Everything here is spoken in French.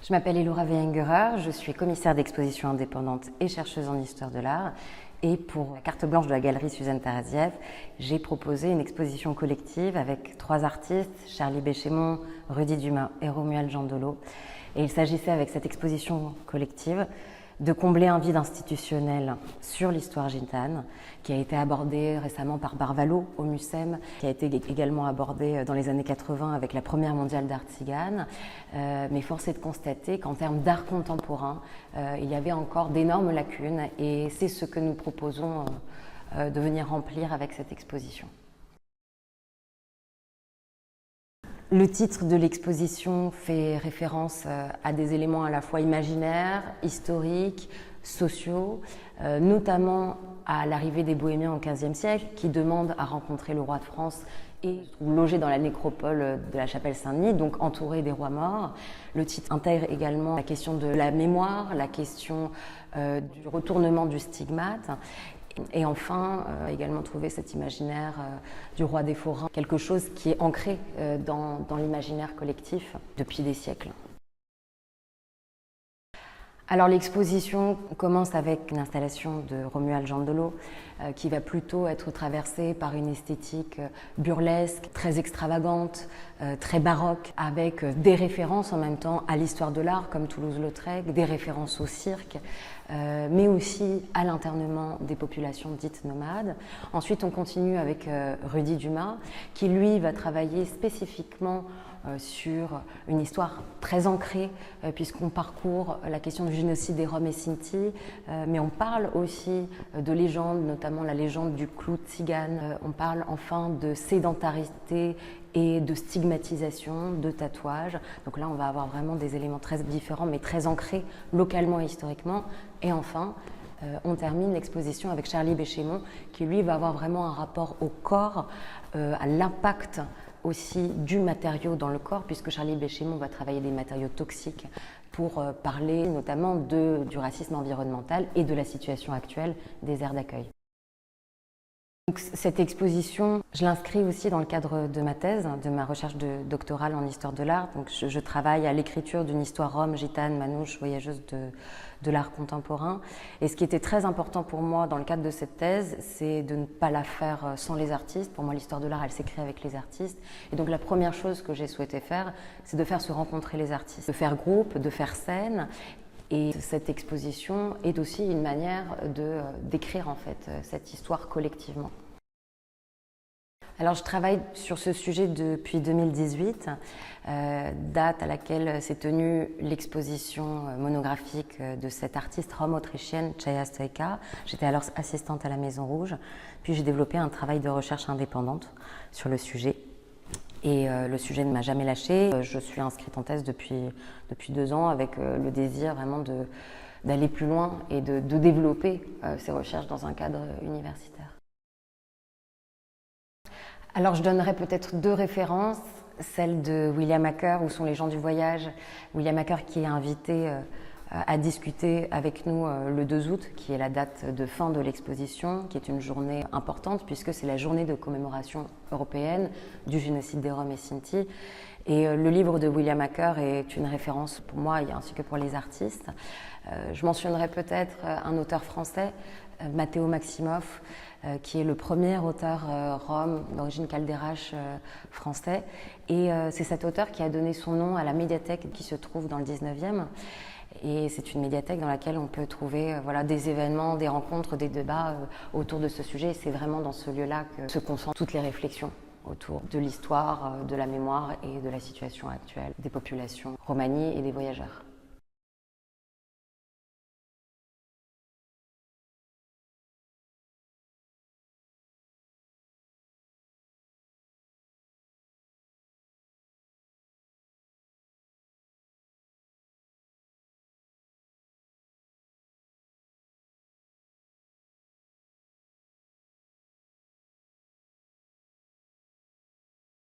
Je m'appelle Elora Weyengurer, je suis commissaire d'exposition indépendante et chercheuse en histoire de l'art. Et pour la carte blanche de la galerie Suzanne Taraziev, j'ai proposé une exposition collective avec 3 artistes, Charlie Béchémont, Rudy Dumas et Romuald Jandolo. Et il s'agissait avec cette exposition collective de combler un vide institutionnel sur l'histoire gitane, qui a été abordé récemment par Barvalo au Mucem, qui a été également abordé dans les années 80 avec la première mondiale d'art tzigane. Mais force est de constater qu'en termes d'art contemporain, il y avait encore d'énormes lacunes et c'est ce que nous proposons de venir remplir avec cette exposition. Le titre de l'exposition fait référence à des éléments à la fois imaginaires, historiques, sociaux, notamment à l'arrivée des Bohémiens au XVe siècle qui demandent à rencontrer le roi de France et logé dans la nécropole de la chapelle Saint-Denis, donc entouré des rois morts. Le titre intègre également la question de la mémoire, la question du retournement du stigmate. Et enfin, également trouver cet imaginaire du roi des forains, quelque chose qui est ancré dans l'imaginaire collectif depuis des siècles. Alors l'exposition commence avec une installation de Romuald Jandolo qui va plutôt être traversée par une esthétique burlesque, très extravagante, très baroque, avec des références en même temps à l'histoire de l'art comme Toulouse-Lautrec, des références au cirque, mais aussi à l'internement des populations dites nomades. Ensuite on continue avec Rudy Dumas qui lui va travailler spécifiquement sur une histoire très ancrée puisqu'on parcourt la question du génocide des Roms et Sinti, mais on parle aussi de légendes, notamment la légende du clou tzigane. On parle enfin de sédentarité et de stigmatisation, de tatouage. Donc là, on va avoir vraiment des éléments très différents, mais très ancrés localement et historiquement. Et enfin, on termine l'exposition avec Charlie Béchémont, qui lui va avoir vraiment un rapport au corps, à l'impact aussi du matériau dans le corps, puisque Charlie Béchémont va travailler des matériaux toxiques pour parler notamment du racisme environnemental et de la situation actuelle des aires d'accueil. Cette exposition, je l'inscris aussi dans le cadre de ma thèse, de ma recherche doctorale en histoire de l'art. Donc je travaille à l'écriture d'une histoire rome, gitane, manouche, voyageuse de l'art contemporain. Et ce qui était très important pour moi dans le cadre de cette thèse, c'est de ne pas la faire sans les artistes. Pour moi, l'histoire de l'art, elle s'écrit avec les artistes. Et donc la première chose que j'ai souhaité faire, c'est de faire se rencontrer les artistes, de faire groupe, de faire scène. Et cette exposition est aussi une manière d'écrire en fait cette histoire collectivement. Alors je travaille sur ce sujet depuis 2018, date à laquelle s'est tenue l'exposition monographique de cette artiste rome-autrichienne Chaya Stoica. J'étais alors assistante à la Maison Rouge, puis j'ai développé un travail de recherche indépendante sur le sujet. Et le sujet ne m'a jamais lâchée. Je suis inscrite en thèse depuis 2 ans avec le désir vraiment d'aller plus loin et de développer ces recherches dans un cadre universitaire. Alors je donnerai peut-être 2 références, celle de William Acker, Où sont les gens du voyage. William Acker qui est invité à discuter avec nous le 2 août, qui est la date de fin de l'exposition, qui est une journée importante puisque c'est la journée de commémoration européenne du génocide des Roms et Sinti. Et le livre de William Acker est une référence pour moi ainsi que pour les artistes. Je mentionnerai peut-être un auteur français, Matteo Maximoff, qui est le premier auteur rome d'origine caldérache français. Et c'est cet auteur qui a donné son nom à la médiathèque qui se trouve dans le 19e. Et c'est une médiathèque dans laquelle on peut trouver des événements, des rencontres, des débats autour de ce sujet. Et c'est vraiment dans ce lieu-là que se concentrent toutes les réflexions autour de l'histoire, de la mémoire et de la situation actuelle des populations romanies et des voyageurs.